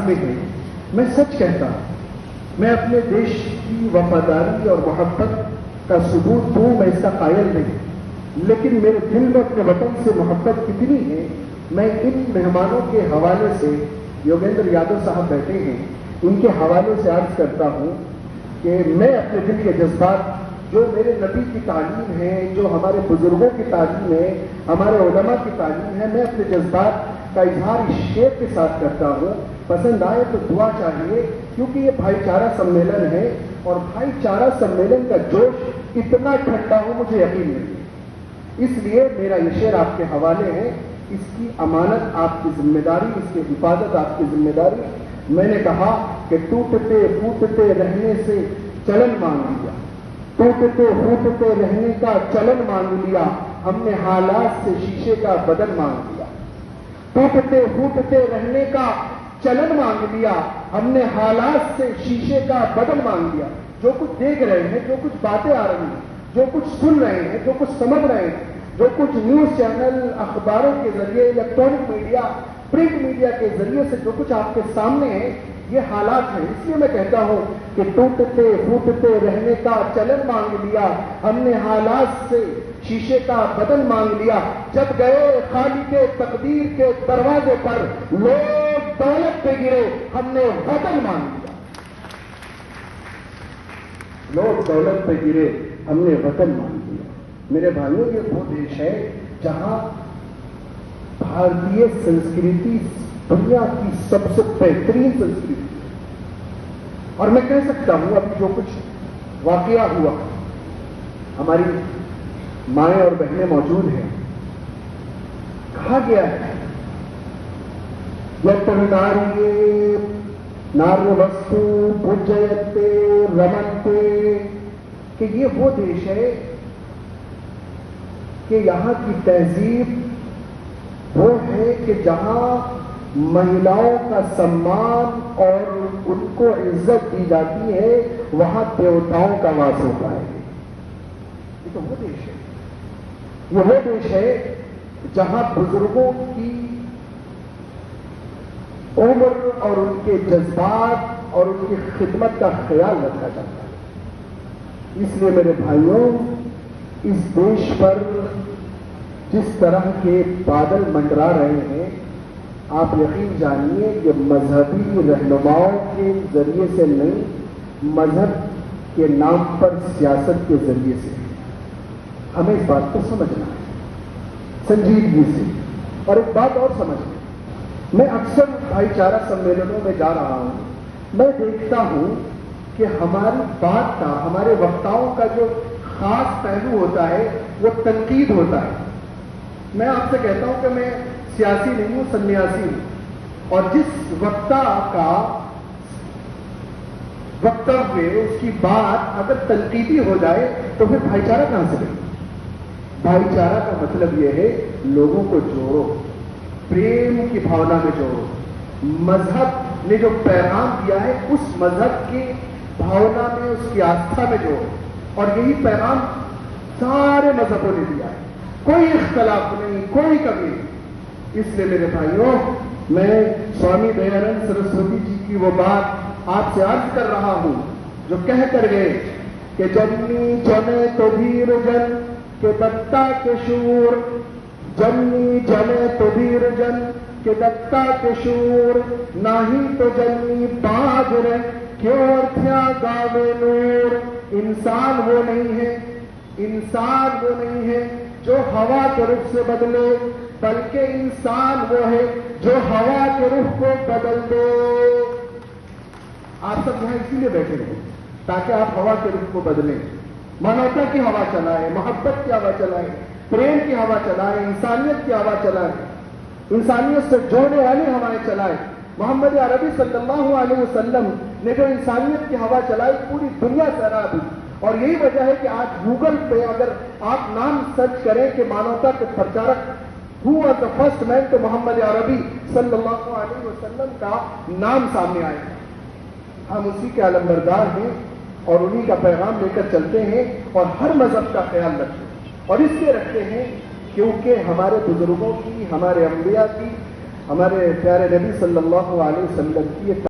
लाजमी है। मैं सच कहता हूँ, मैं अपने देश की वफादारी और मोहब्बत का सबूत दूँ, मैं इसका कायल नहीं, लेकिन मेरे दिल में अपने वतन से मोहब्बत कितनी है, मैं इन मेहमानों के हवाले से, योगेंद्र यादव साहब बैठे हैं, उनके हवाले से अर्ज करता हूँ कि मैं अपने दिल के जज्बात, जो मेरे नबी की तालीम है, जो हमारे बुजुर्गों की तालीम है, हमारे उलमा की तालीम है, मैं अपने जज्बात का इजहार इस शेर के साथ करता हूँ। पसंद आए तो दुआ चाहिए, क्योंकि ये भाईचारा सम्मेलन है और भाईचारा सम्मेलन का जोश इतना ठंडा हो मुझे यकीन नहीं है। इसलिए मेरा ये शेर आपके हवाले है, इसकी अमानत आपकी जिम्मेदारी, इसकी हिफाजत आपकी जिम्मेदारी। मैंने कहा कि टूटते फूटते रहने से चलन मांग लिया, टूटते फूटते रहने का चलन मांग लिया, हमने हालात से शीशे का बदन मांग लिया। टूटते फूटते रहने का चलन मांग लिया, हमने हालात से शीशे का बदन मांग लिया। जो कुछ देख रहे हैं, जो कुछ बातें आ रही हैं, जो कुछ सुन रहे हैं, जो कुछ समझ रहे हैं, जो कुछ न्यूज चैनल, अखबारों के जरिए, इलेक्ट्रॉनिक मीडिया, प्रिंट मीडिया के जरिए से जो कुछ आपके सामने है, ये हालात हैं। इसलिए मैं कहता हूं कि टूटते फूटते रहने का चलन मांग लिया, हमने हालात से शीशे का बदन मांग लिया। जब गए खाली के तकदीर के दरवाजे पर, लोग दौलत पे गिरे, हमने वतन मांग लिया। लोग दौलत पे गिरे, हमने वतन मांग लिया। मेरे भाइयों, ये वो देश है जहां भारतीय संस्कृति दुनिया की सबसे बेहतरीन संस्कृति, और मैं कह सकता हूं अभी जो कुछ वाकया हुआ, हमारी माएं और बहनें मौजूद हैं, कहा गया है यत्र नार्य वस्तु पूजयते रमन्ते, कि ये वो देश है कि यहां की तहजीब वो है कि जहां महिलाओं का सम्मान और उनको इज्जत दी जाती है, वहां देवताओं का वास होता है। ये तो वो देश है, ये वो देश है जहां बुजुर्गों की उम्र और उनके जज्बात और उनकी खिदमत का ख्याल रखा जाता है। इसलिए मेरे भाइयों, इस देश पर जिस तरह के बादल मंडरा रहे हैं, आप यकीन जानिए कि मजहबी रहनुमाओं के जरिए से नहीं, मजहब के नाम पर सियासत के जरिए से। हमें इस बात को समझना है संजीदगी से। और एक बात और समझना, मैं अक्सर भाईचारा सम्मेलनों में जा रहा हूं, मैं देखता हूं कि हमारी बात का, हमारे वक्ताओं का जो खास पहलू होता है वो तनकीद होता है। मैं आपसे कहता हूं कि मैं सियासी नहीं हूं, सन्यासी हूं, और जिस वक्ता का वक्तव्य, उसकी बात अगर तनकीदी हो जाए तो फिर भाईचारा कहां से बने? भाईचारा का मतलब यह है लोगों को जोड़ो, प्रेम की भावना में जोड़ो। मजहब ने जो पैगाम दिया है उस मजहब की भावना में, उसकी आस्था में जोड़ो, और यही पैगाम सारे मजहबों ने दिया है। कोई इख्तलाफ नहीं, कोई कमी नहीं। इसलिए मेरे भाइयों, मैं स्वामी दयानंद सरस्वती जी की वो बात आपसे अर्ज कर रहा हूं जो कह कर गए कि जन्नी जने तो धीर जन के दत्ता के शूर, जन्नी जने तो धीर जन के दत्ता के शूर, नाही तो जन्नी बाज रे क्यों थ्या गावे नूर। इंसान वो नहीं है, इंसान वो नहीं है जो हवा के रुख से बदले, बल्कि इंसान वो है जो हवा के रुख को बदल दे। आप सब यहां इसीलिए बैठे हैं ताकि आप हवा के रुख को बदलें, मानवता की हवा चलाएं, मोहब्बत की हवा चलाएं, प्रेम की हवा चलाएं, इंसानियत की हवा चलाएं, इंसानियत से जोड़ने वाली हवाएं चलाएं। मोहम्मद अरबी सल्लल्लाहु अलैहि वसल्लम ने जो इंसानियत की हवा चलाई, पूरी दुनिया सराब हुई। और यही वजह है कि आज गूगल पे अगर आप नाम सर्च करें कि मानवता के प्रचारक who was the first man, तो मोहम्मद अरबी सल्लल्लाहु अलैहि वसल्लम का नाम सामने आएगा। हम उसी के अलमबरदार हैं और उन्हीं का पैगाम लेकर चलते हैं और हर मजहब का ख्याल रखते हैं। और इसलिए रखते हैं क्योंकि हमारे बुजुर्गों की, हमारे अंबिया की, ہمارے پیارے نبی صلی اللہ علیہ وسلم کی